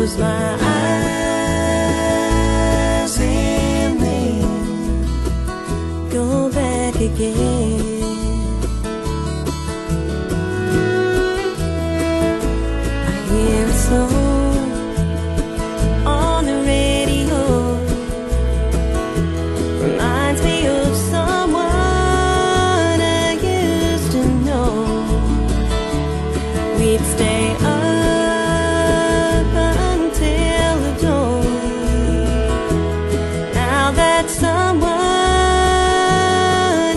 close my eyes and then go back again. I hear a song on the radio, reminds me of someone I used to know. We'd stay up until the dawn. Now that someone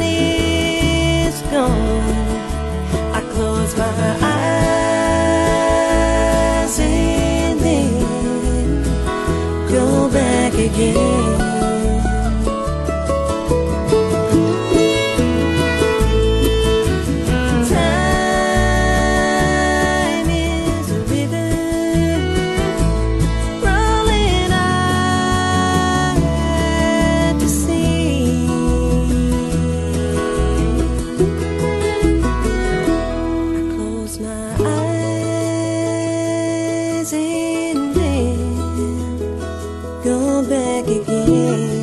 is gone, I close my eyes and then go back again. Go back again.